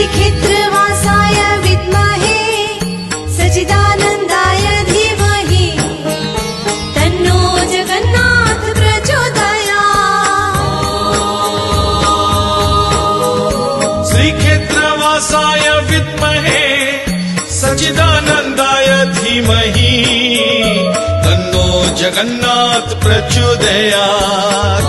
श्रीक्षेत्रवासाय विद्महे सच्चिदानन्दाय धीमहि तन्नो जगन्नाथ प्रचोदयात्। श्रीक्षेत्रवासाय विद्महे सच्चिदानन्दाय धीमहि तन्नो जगन्नाथ प्रचोदयात्।